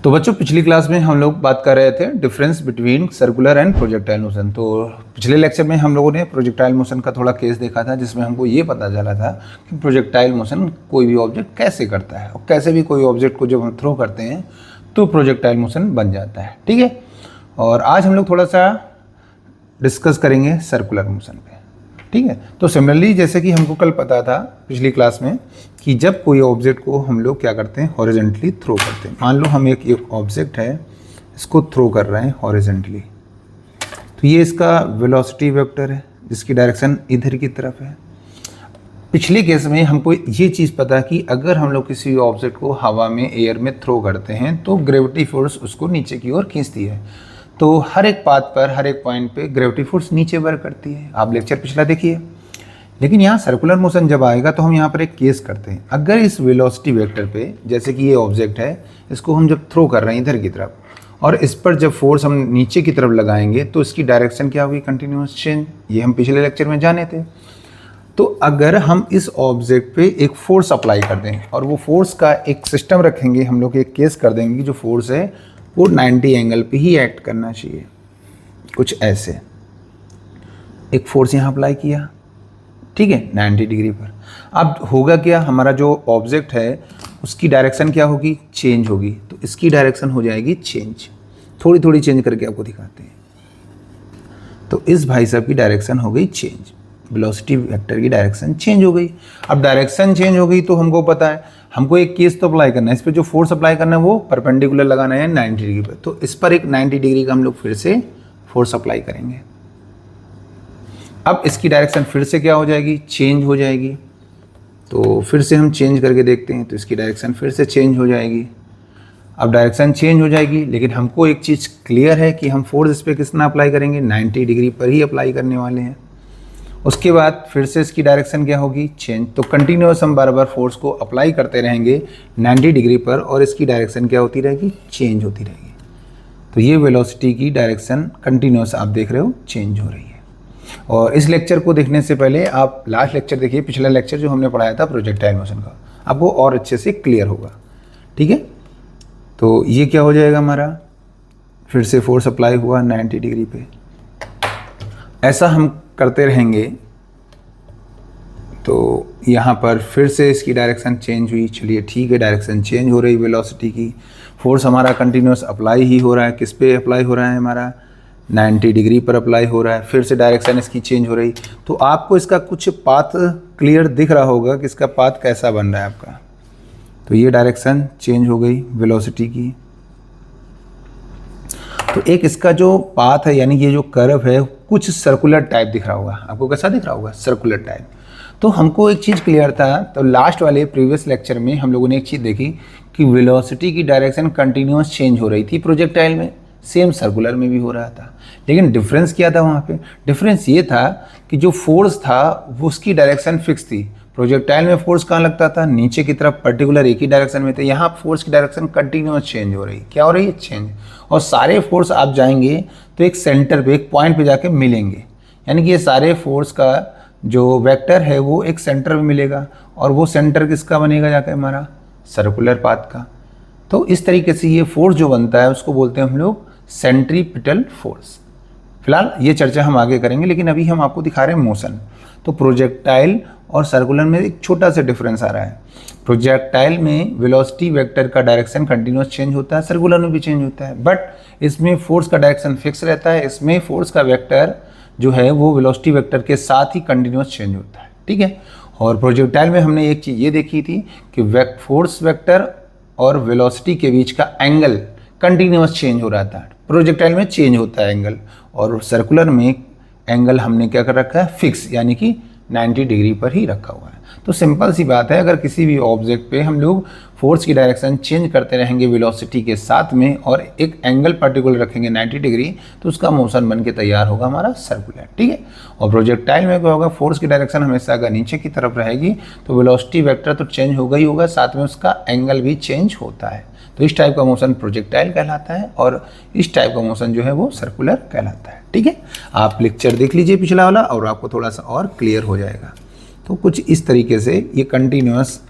तो बच्चों पिछली क्लास में हम लोग बात कर रहे थे difference between circular and projectile motion. तो पिछले लेक्चर में हम लोगों ने प्रोजेक्टाइल मोशन का थोड़ा केस देखा था, जिसमें हमको ये पता चला था कि प्रोजेक्टाइल मोशन कोई भी ऑब्जेक्ट कैसे करता है और कैसे भी कोई ऑब्जेक्ट को जब हम थ्रो करते हैं तो प्रोजेक्टाइल मोशन बन जाता है। ठीक है, और आज हम लोग थोड़ा सा डिस्कस करेंगे सर्कुलर मोशन पे। ठीक है, तो सिमिलरली जैसे कि हमको कल पता था पिछली क्लास में कि जब कोई ऑब्जेक्ट को हम लोग क्या करते हैं, हॉरिजॉन्टली थ्रो करते हैं। मान लो हम एक ऑब्जेक्ट है, इसको थ्रो कर रहे हैं हॉरिजॉन्टली, तो ये इसका वेलोसिटी वेक्टर है जिसकी डायरेक्शन इधर की तरफ है। पिछले केस में हमको ये चीज़ पता है कि अगर हम लोग किसी ऑब्जेक्ट को हवा में, एयर में थ्रो करते हैं तो ग्रेविटी फोर्स उसको नीचे की ओर खींचती है। तो हर एक पाथ पर, हर एक पॉइंट पे ग्रेविटी फोर्स नीचे वर्क करती है। आप लेक्चर पिछला देखिए। लेकिन यहाँ सर्कुलर मोशन जब आएगा तो हम यहाँ पर एक केस करते हैं। अगर इस वेलोसिटी वेक्टर पे, जैसे कि ये ऑब्जेक्ट है, इसको हम जब थ्रो कर रहे हैं इधर की तरफ, और इस पर जब फोर्स हम नीचे की तरफ लगाएंगे तो इसकी डायरेक्शन क्या होगी, कंटिन्यूअस चेंज। ये हम पिछले लेक्चर में जाने थे। तो अगर हम इस ऑब्जेक्ट पे एक फोर्स अप्लाई कर दें और वो फोर्स का एक सिस्टम रखेंगे, हम लोग एक केस कर देंगे कि जो फोर्स है वो 90 एंगल पे ही एक्ट करना चाहिए, कुछ ऐसे। एक फोर्स यहाँ अप्लाई किया, ठीक है, 90 डिग्री पर। अब होगा क्या, हमारा जो ऑब्जेक्ट है उसकी डायरेक्शन क्या होगी, चेंज होगी। तो इसकी डायरेक्शन हो जाएगी चेंज। थोड़ी थोड़ी चेंज करके आपको दिखाते हैं। तो इस भाई साहब की डायरेक्शन हो गई चेंज, वेलोसिटी वेक्टर की डायरेक्शन चेंज हो गई। अब डायरेक्शन चेंज हो गई तो हमको पता है हमको एक केस तो अप्लाई करना है, इस पर जो फोर्स अप्लाई करना है वो परपेंडिकुलर लगाना है 90 डिग्री पर। तो इस पर एक 90 डिग्री का हम लोग फिर से फोर्स अप्लाई करेंगे। अब इसकी डायरेक्शन फिर से क्या हो जाएगी, चेंज हो जाएगी। तो फिर से हम चेंज करके देखते हैं, तो इसकी डायरेक्शन फिर से चेंज हो जाएगी। अब डायरेक्शन चेंज हो जाएगी, लेकिन हमको एक चीज़ क्लियर है कि हम फोर्स इस पर कितना अप्लाई करेंगे, 90 डिग्री पर ही अप्लाई करने वाले हैं। उसके बाद फिर से इसकी डायरेक्शन क्या होगी, चेंज। तो कंटिन्यूअस हम बार बार फोर्स को अप्लाई करते रहेंगे 90 डिग्री पर और इसकी डायरेक्शन क्या होती रहेगी, चेंज होती रहेगी। तो ये वेलोसिटी की डायरेक्शन कंटिन्यूअस आप देख रहे हो चेंज हो रही है। और इस लेक्चर को देखने से पहले आप लास्ट लेक्चर देखिए, पिछला लेक्चर जो हमने पढ़ाया था प्रोजेक्टाइल मोशन का, आपको और अच्छे से क्लियर होगा। ठीक है, तो ये क्या हो जाएगा हमारा, फिर से फोर्स अप्लाई हुआ 90 डिग्री पे। ऐसा हम करते रहेंगे। तो यहाँ पर फिर से इसकी डायरेक्शन चेंज हुई। चलिए ठीक है, डायरेक्शन चेंज हो रही वेलोसिटी की। फोर्स हमारा कंटिन्यूअस अप्लाई ही हो रहा है। किस पे अप्लाई हो रहा है, हमारा 90 डिग्री पर अप्लाई हो रहा है। फिर से डायरेक्शन इसकी चेंज हो रही। तो आपको इसका कुछ पाथ क्लियर दिख रहा होगा कि इसका पाथ कैसा बन रहा है आपका। तो ये डायरेक्शन चेंज हो गई वेलोसिटी की। तो एक इसका जो पाथ है, यानी ये जो कर्व है, कुछ सर्कुलर टाइप दिख रहा होगा आपको। कैसा दिख रहा होगा, सर्कुलर टाइप। तो हमको एक चीज़ क्लियर था, तो लास्ट वाले प्रीवियस लेक्चर में हम लोगों ने एक चीज़ देखी कि वेलोसिटी की डायरेक्शन कंटिन्यूअस चेंज हो रही थी प्रोजेक्टाइल में, सेम सर्कुलर में भी हो रहा था। लेकिन डिफरेंस क्या था वहाँ पे, डिफरेंस ये था कि जो फोर्स था वो उसकी डायरेक्शन फिक्स थी। प्रोजेक्टाइल में फोर्स कहाँ लगता था, नीचे की तरफ, पर्टिकुलर एक ही डायरेक्शन में थे। यहाँ फोर्स की डायरेक्शन कंटिन्यूअस चेंज हो रही। क्या हो रही है, चेंज। और सारे फोर्स आप जाएंगे तो एक सेंटर पे, एक पॉइंट पे जाके मिलेंगे। यानी कि ये सारे फोर्स का जो वेक्टर है वो एक सेंटर में मिलेगा, और वो सेंटर किसका बनेगा जाकर, हमारा सर्कुलर पाथ का। तो इस तरीके से ये फोर्स जो बनता है उसको बोलते हैं हम लोग सेंट्रीपिटल फोर्स। फिलहाल ये चर्चा हम आगे करेंगे, लेकिन अभी हम आपको दिखा रहे हैं मोशन। तो प्रोजेक्टाइल और सर्कुलर में एक छोटा सा डिफरेंस आ रहा है। प्रोजेक्टाइल में वेलोसिटी वेक्टर का डायरेक्शन कंटिन्यूअस चेंज होता है, सर्कुलर में भी चेंज होता है, बट इसमें फोर्स का डायरेक्शन फिक्स रहता है। इसमें फोर्स का वेक्टर जो है वो वेलोसिटी वेक्टर के साथ ही कंटिन्यूअस चेंज होता है। ठीक है, और प्रोजेक्टाइल में हमने एक चीज़ ये देखी थी कि फोर्स वेक्टर और वेलोसिटी के बीच का एंगल कंटिन्यूअस चेंज हो रहा था। प्रोजेक्टाइल में चेंज होता है एंगल, और सर्कुलर में एंगल हमने क्या कर रखा है, फिक्स, यानी कि 90 डिग्री पर ही रखा हुआ है। तो सिंपल सी बात है, अगर किसी भी ऑब्जेक्ट पे हम लोग फोर्स की डायरेक्शन चेंज करते रहेंगे वेलोसिटी के साथ में, और एक एंगल पर्टिकुलर रखेंगे 90 डिग्री, तो उसका मोशन बन के तैयार होगा हमारा सर्कुलर। ठीक है, और प्रोजेक्टाइल में क्या होगा, फोर्स की डायरेक्शन हमेशा अगर नीचे की तरफ रहेगी तो वेलोसिटी वेक्टर तो चेंज होगा ही होगा, साथ में उसका एंगल भी चेंज होता है। तो इस टाइप का मोशन प्रोजेक्टाइल कहलाता है, और इस टाइप का मोशन जो है वो सर्कुलर कहलाता है। ठीक है, आप लेक्चर देख लीजिए पिछला वाला, और आपको थोड़ा सा और क्लियर हो जाएगा। तो कुछ इस तरीके से ये कंटिन्यूअस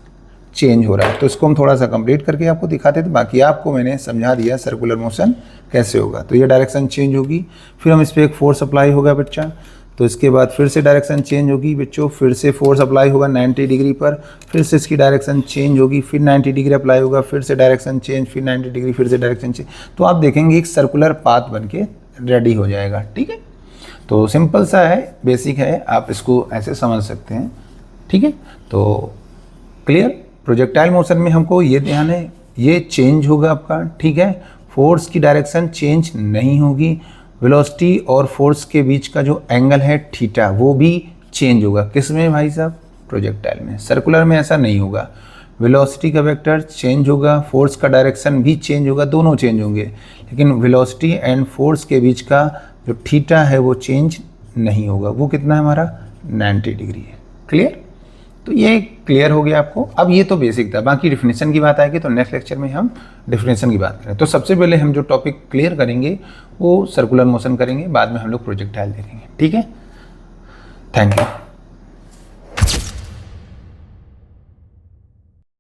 चेंज हो रहा है। तो इसको हम थोड़ा सा कंप्लीट करके आपको दिखाते थे, बाकी आपको मैंने समझा दिया सर्कुलर मोशन कैसे होगा। तो ये डायरेक्शन चेंज होगी, फिर हम इस पर एक फोर्स अप्लाई होगा बच्चा, तो इसके बाद फिर से डायरेक्शन चेंज होगी बच्चों, फिर से फोर्स अप्लाई होगा 90 डिग्री पर, फिर से इसकी डायरेक्शन चेंज होगी, फिर 90 डिग्री अप्लाई होगा, फिर से डायरेक्शन चेंज, फिर 90 डिग्री, फिर से डायरेक्शन चेंज। तो आप देखेंगे एक सर्कुलर पाथ बन के रेडी हो जाएगा। ठीक है, तो सिंपल सा है, बेसिक है, आप इसको ऐसे समझ सकते हैं। ठीक है, तो क्लियर। प्रोजेक्टाइल मोशन में हमको ये ध्यान है, ये चेंज होगा आपका। ठीक है, फोर्स की डायरेक्शन चेंज नहीं होगी, वेलोसिटी और फोर्स के बीच का जो एंगल है थीटा वो भी चेंज होगा। किस में भाई साहब? प्रोजेक्टाइल में। सर्कुलर में ऐसा नहीं होगा, वेलोसिटी का वेक्टर चेंज होगा, फोर्स का डायरेक्शन भी चेंज होगा, दोनों चेंज होंगे, लेकिन वेलोसिटी एंड फोर्स के बीच का जो थीटा है वो चेंज नहीं होगा। वो कितना है हमारा? 90 डिग्री है। क्लियर? तो ये क्लियर हो गया आपको। अब ये तो बेसिक था, बाकी डिफिनेशन की बात आएगी तो नेक्स्ट लेक्चर में हम डिफिनेशन की बात करें। तो सबसे पहले हम जो टॉपिक क्लियर करेंगे वो सर्कुलर मोशन करेंगे, बाद में हम लोग प्रोजेक्टाइल देखेंगे। ठीक है, थैंक यू।